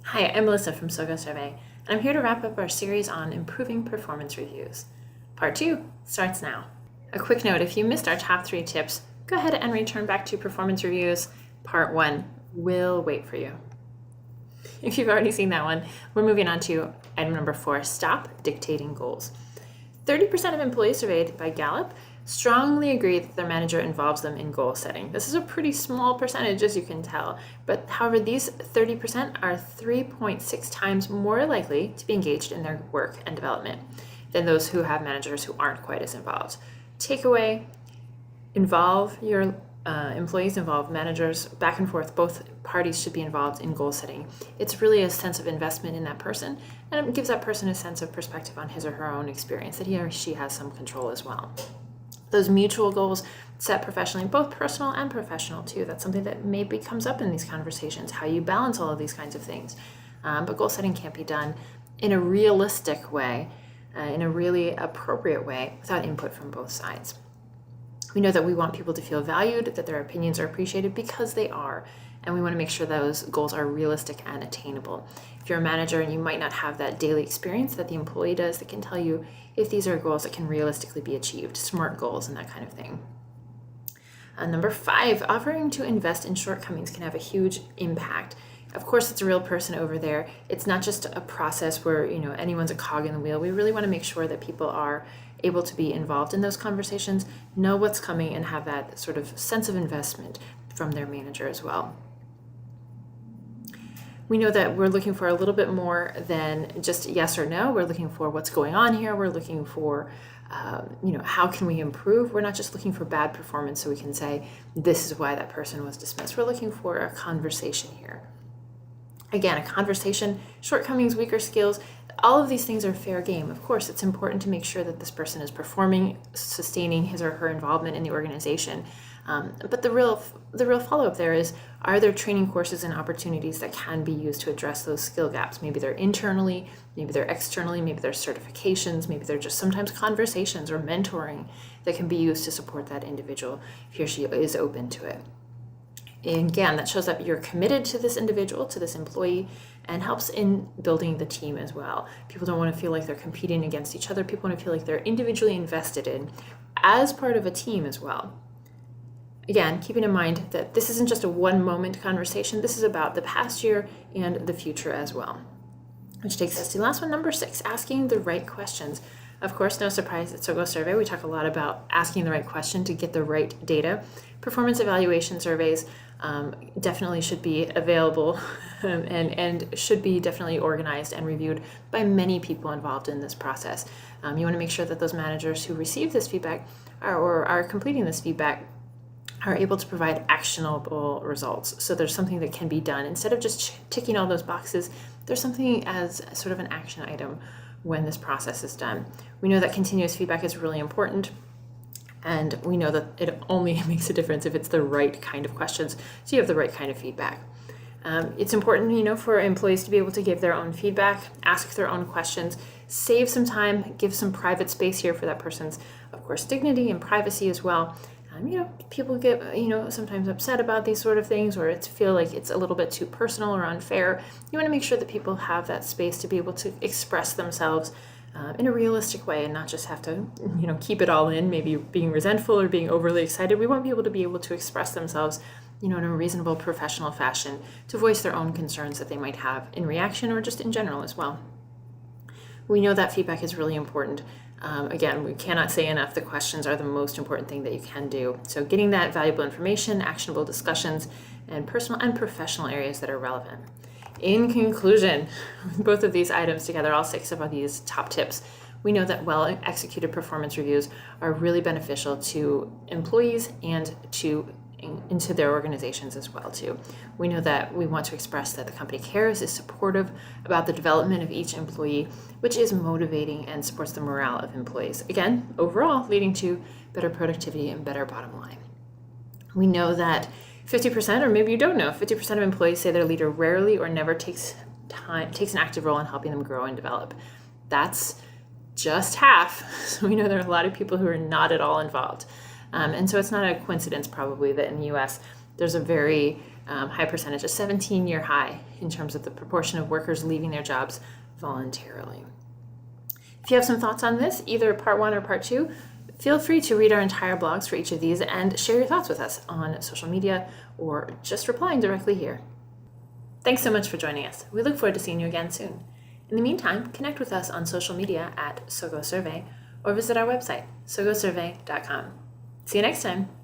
Hi, I'm Melissa from SoGoSurvey, and I'm here to wrap up our series on improving performance reviews. Part 2 starts now. A quick note, if you missed our top 3 tips, go ahead and return back to performance reviews. Part 1 will wait for you. If you've already seen that one, we're moving on to item number 4, stop dictating goals. 30% of employees surveyed by Gallup strongly agree that their manager involves them in goal setting. This is a pretty small percentage, as you can tell, but however, these 30% are 3.6 times more likely to be engaged in their work and development than those who have managers who aren't quite as involved. Takeaway: involve your employees, involve managers, back and forth. Both parties should be involved in goal setting. It's really a sense of investment in that person, and it gives that person a sense of perspective on his or her own experience, that he or she has some control as well. Those mutual goals set professionally, both personal and professional too. That's something that maybe comes up in these conversations, how you balance all of these kinds of things. But goal setting can't be done in a realistic way, in a really appropriate way, without input from both sides. We know that we want people to feel valued, that their opinions are appreciated, because they are. And we want to make sure those goals are realistic and attainable. If you're a manager and you might not have that daily experience that the employee does, that can tell you if these are goals that can realistically be achieved, SMART goals and that kind of thing. Number 5, offering to invest in shortcomings can have a huge impact. Of course, it's a real person over there. It's not just a process where anyone's a cog in the wheel. We really want to make sure that people are able to be involved in those conversations, know what's coming, and have that sort of sense of investment from their manager as well. We know that we're looking for a little bit more than just yes or no. We're looking for what's going on here. We're looking for, how can we improve? We're not just looking for bad performance so we can say, this is why that person was dismissed. We're looking for a conversation here. Again, a conversation, shortcomings, weaker skills, all of these things are fair game. Of course, it's important to make sure that this person is performing, sustaining his or her involvement in the organization. But the real follow-up there is, are there training courses and opportunities that can be used to address those skill gaps? Maybe they're internally, maybe they're externally, maybe they're certifications, maybe they're just sometimes conversations or mentoring that can be used to support that individual if he or she is open to it. And again, that shows that you're committed to this individual, to this employee, and helps in building the team as well. People don't want to feel like they're competing against each other. People want to feel like they're individually invested in as part of a team as well. Again, keeping in mind that this isn't just a one-moment conversation. This is about the past year and the future as well. Which takes us to the last one, number 6, asking the right questions. Of course, no surprise, at SoGoSurvey, we talk a lot about asking the right question to get the right data. Performance evaluation surveys definitely should be available and should be definitely organized and reviewed by many people involved in this process. You want to make sure that those managers who receive this feedback or are completing this feedback are able to provide actionable results. So there's something that can be done. Instead of just ticking all those boxes, there's something as sort of an action item when this process is done. We know that continuous feedback is really important, and we know that it only makes a difference if it's the right kind of questions, so you have the right kind of feedback. It's important, for employees to be able to give their own feedback, ask their own questions, save some time, give some private space here for that person's, of course, dignity and privacy as well. People get, sometimes upset about these sort of things, or feel like it's a little bit too personal or unfair. You want to make sure that people have that space to be able to express themselves in a realistic way and not just have to, keep it all in, maybe being resentful or being overly excited. We want people to be able to express themselves, in a reasonable, professional fashion, to voice their own concerns that they might have in reaction or just in general as well. We know that feedback is really important. Again, we cannot say enough, the questions are the most important thing that you can do. So getting that valuable information, actionable discussions, and personal and professional areas that are relevant. In conclusion, both of these items together, all 6 of these top tips, we know that well-executed performance reviews are really beneficial to employees and into their organizations as well too. We know that we want to express that the company cares, is supportive about the development of each employee, which is motivating and supports the morale of employees. Again, overall leading to better productivity and better bottom line. We know that 50%, or maybe you don't know, 50% of employees say their leader rarely or never takes an active role in helping them grow and develop. That's just half. So we know there are a lot of people who are not at all involved. And so it's not a coincidence probably that in the US there's a very high percentage, a 17-year high in terms of the proportion of workers leaving their jobs voluntarily. If you have some thoughts on this, either part 1 or part 2, feel free to read our entire blogs for each of these and share your thoughts with us on social media or just replying directly here. Thanks so much for joining us. We look forward to seeing you again soon. In the meantime, connect with us on social media at SoGoSurvey or visit our website, SoGoSurvey.com. See you next time.